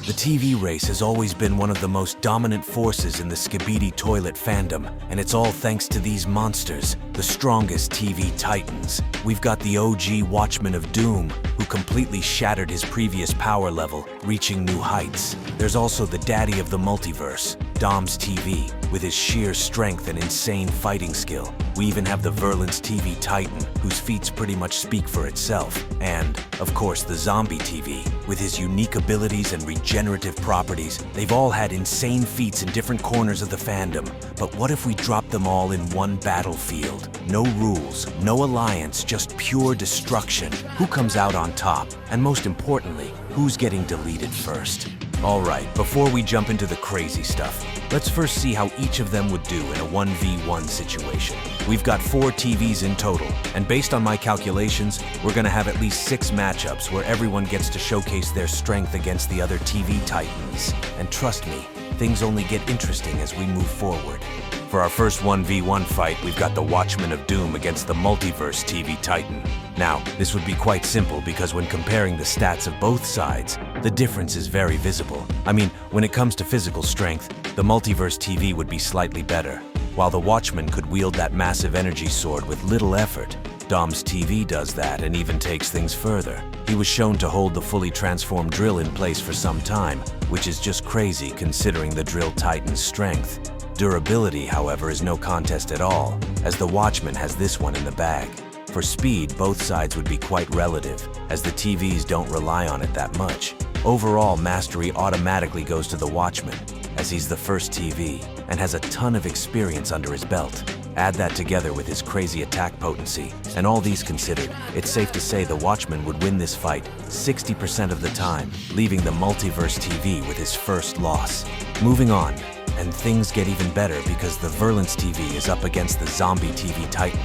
The TV race has always been one of the most dominant forces in the Skibidi toilet fandom, and it's all thanks to these monsters, the strongest TV titans. We've got the OG Watchman of Doom, who completely shattered his previous power level, reaching new heights. There's also the daddy of the multiverse, Dom's TV, with his sheer strength and insane fighting skill. We even have the Verance TV Titan, whose feats pretty much speak for itself. And, of course, the Zombie TV, with his unique abilities and regenerative properties. They've all had insane feats in different corners of the fandom. But what if we dropped them all in one battlefield? No rules, no alliance, just pure destruction. Who comes out on top? And most importantly, who's getting deleted first? Alright, before we jump into the crazy stuff, let's first see how each of them would do in a 1v1 situation. We've got 4 TVs in total, and based on my calculations, we're gonna have at least 6 matchups where everyone gets to showcase their strength against the other TV titans. And trust me, things only get interesting as we move forward. For our first 1v1 fight, we've got the Watchman of Doom against the Multiverse TV Titan. Now, this would be quite simple because when comparing the stats of both sides, the difference is very visible. I mean, when it comes to physical strength, the Multiverse TV would be slightly better. While the Watchman could wield that massive energy sword with little effort, Dom's TV does that and even takes things further. He was shown to hold the fully transformed drill in place for some time, which is just crazy considering the drill titan's strength. Durability, however, is no contest at all, as the Watchman has this one in the bag. For speed, both sides would be quite relative, as the TVs don't rely on it that much. Overall, mastery automatically goes to the Watchman, as he's the first TV and has a ton of experience under his belt. Add that together with his crazy attack potency, and all these considered, it's safe to say the Watchman would win this fight 60% of the time, leaving the Multiverse TV with his first loss. Moving on, and things get even better because the Verance TV is up against the Zombie TV Titan.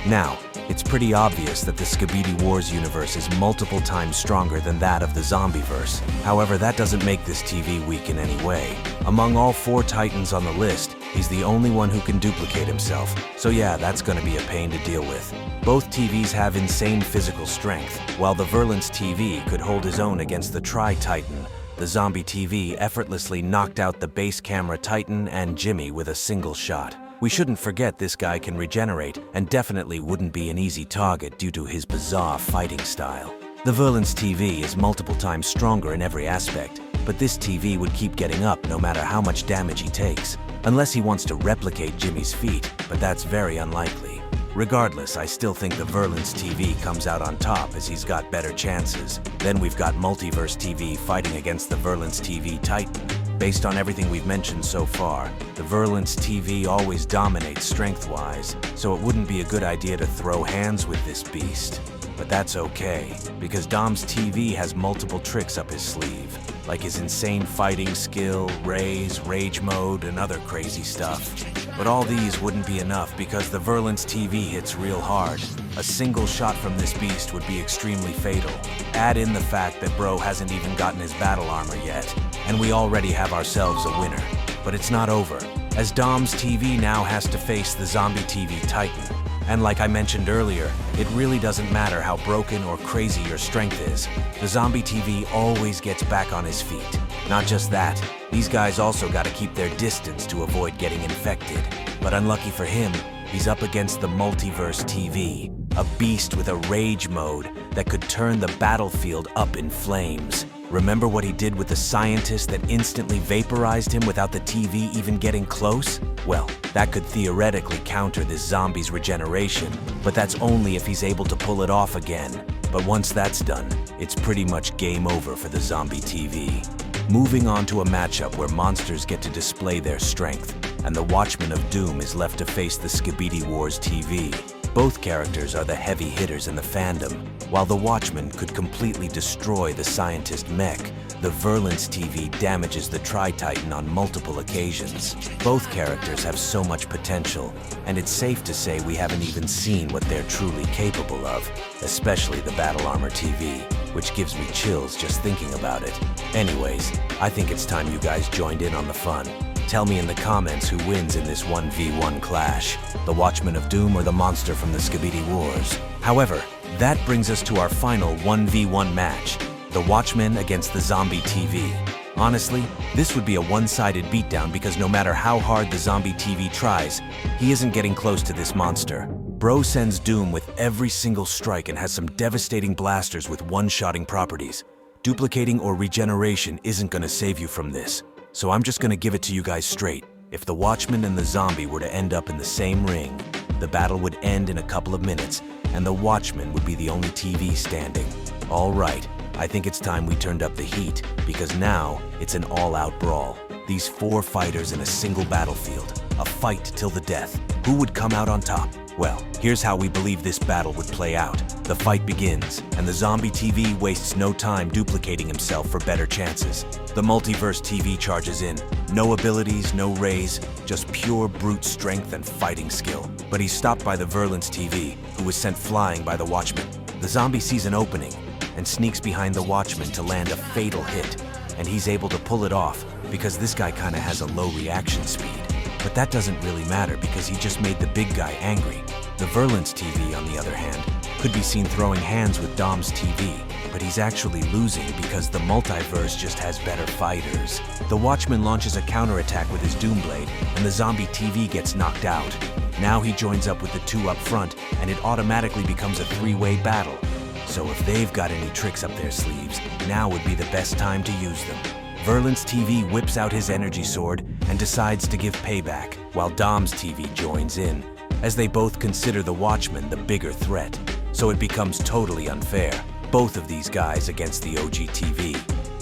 Now, it's pretty obvious that the Skibidi Wars universe is multiple times stronger than that of the Zombieverse. However, that doesn't make this TV weak in any way. Among all 4 titans on the list, he's the only one who can duplicate himself. So yeah, that's gonna be a pain to deal with. Both TVs have insane physical strength. While the Verance TV could hold his own against the Tri-Titan, the Zombie TV effortlessly knocked out the base camera Titan and Jimmy with a single shot. We shouldn't forget this guy can regenerate and definitely wouldn't be an easy target due to his bizarre fighting style. The Verance TV is multiple times stronger in every aspect, but this TV would keep getting up no matter how much damage he takes, unless he wants to replicate Jimmy's feat, but that's very unlikely. Regardless, I still think the Verance TV comes out on top as he's got better chances. Then we've got Multiverse TV fighting against the Verance TV Titan. Based on everything we've mentioned so far, the Verance TV always dominates strength-wise, so it wouldn't be a good idea to throw hands with this beast. But that's okay, because Dom's TV has multiple tricks up his sleeve, like his insane fighting skill, rage mode, and other crazy stuff. But all these wouldn't be enough because the Verance TV hits real hard. A single shot from this beast would be extremely fatal. Add in the fact that bro hasn't even gotten his battle armor yet, and we already have ourselves a winner. But it's not over, as Dom's TV now has to face the Zombie TV Titan. And like I mentioned earlier, it really doesn't matter how broken or crazy your strength is. The Zombie TV always gets back on his feet. Not just that, these guys also gotta keep their distance to avoid getting infected. But unlucky for him, he's up against the Multiverse TV, a beast with a rage mode that could turn the battlefield up in flames. Remember what he did with the scientist that instantly vaporized him without the TV even getting close? Well, that could theoretically counter this zombie's regeneration, but that's only if he's able to pull it off again. But once that's done, it's pretty much game over for the Zombie TV. Moving on to a matchup where monsters get to display their strength, and the Watchman of Doom is left to face the Skibidi Wars TV. Both characters are the heavy hitters in the fandom. While the Watchman could completely destroy the scientist mech, the Verance TV damages the Tri-Titan on multiple occasions. Both characters have so much potential, and it's safe to say we haven't even seen what they're truly capable of, especially the Battle Armor TV, which gives me chills just thinking about it. Anyways, I think it's time you guys joined in on the fun. Tell me in the comments who wins in this 1v1 clash, the Watchman of Doom or the monster from the Skibidi Wars. However, that brings us to our final 1v1 match, the Watchman against the Zombie TV. Honestly, this would be a one-sided beatdown because no matter how hard the zombie TV tries, he isn't getting close to this monster. Bro sends Doom with every single strike and has some devastating blasters with one-shotting properties. Duplicating or regeneration isn't gonna save you from this, so I'm just gonna give it to you guys straight. If the Watchman and the zombie were to end up in the same ring, the battle would end in a couple of minutes, and the Watchman would be the only TV standing. All right, I think it's time we turned up the heat, because now it's an all-out brawl. These 4 fighters in a single battlefield, a fight till the death. Who would come out on top? Well, here's how we believe this battle would play out. The fight begins, and the zombie TV wastes no time duplicating himself for better chances. The Multiverse TV charges in. No abilities, no rays, just pure brute strength and fighting skill. But he's stopped by the Verance TV, who was sent flying by the Watchman. The zombie sees an opening and sneaks behind the Watchman to land a fatal hit, and he's able to pull it off because this guy kinda has a low reaction speed. But that doesn't really matter because he just made the big guy angry. The Verance TV, on the other hand, could be seen throwing hands with Dom's TV, but he's actually losing because the Multiverse just has better fighters. The Watchman launches a counterattack with his Doomblade, and the zombie TV gets knocked out. Now he joins up with the 2 up front, and it automatically becomes a 3-way battle. So if they've got any tricks up their sleeves, now would be the best time to use them. Verance TV whips out his energy sword and decides to give payback, while Dom's TV joins in, as they both consider the Watchman the bigger threat. So it becomes totally unfair, both of these guys against the OG TV.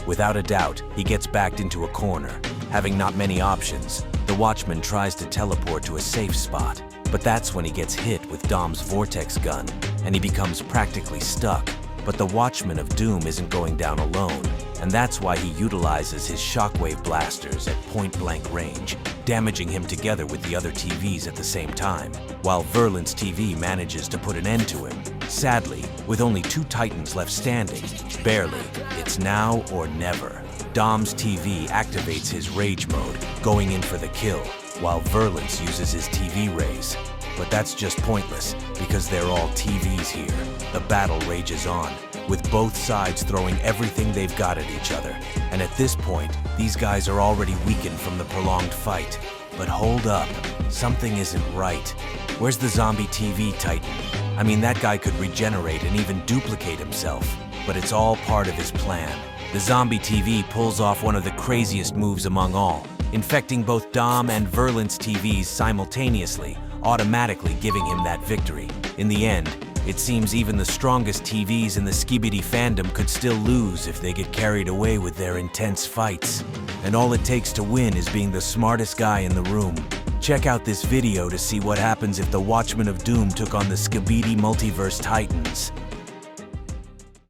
Without a doubt, he gets backed into a corner. Having not many options, the Watchman tries to teleport to a safe spot, but that's when he gets hit with Dom's vortex gun, and he becomes practically stuck. But the Watchman of Doom isn't going down alone, and that's why he utilizes his shockwave blasters at point-blank range, damaging him together with the other TVs at the same time, while Verance TV manages to put an end to him. Sadly, with only 2 Titans left standing, barely, it's now or never. Dom's TV activates his rage mode, going in for the kill, while Verance uses his TV rays. But that's just pointless, because they're all TVs here. The battle rages on, with both sides throwing everything they've got at each other. And at this point, these guys are already weakened from the prolonged fight. But hold up, something isn't right. Where's the zombie TV Titan? I mean, that guy could regenerate and even duplicate himself, but it's all part of his plan. The zombie TV pulls off one of the craziest moves among all, infecting both Dom and Verance TVs simultaneously, automatically giving him that victory. In the end, it seems even the strongest TVs in the Skibidi fandom could still lose if they get carried away with their intense fights. And all it takes to win is being the smartest guy in the room. Check out this video to see what happens if the Watchman of Doom took on the Skibidi Multiverse Titans.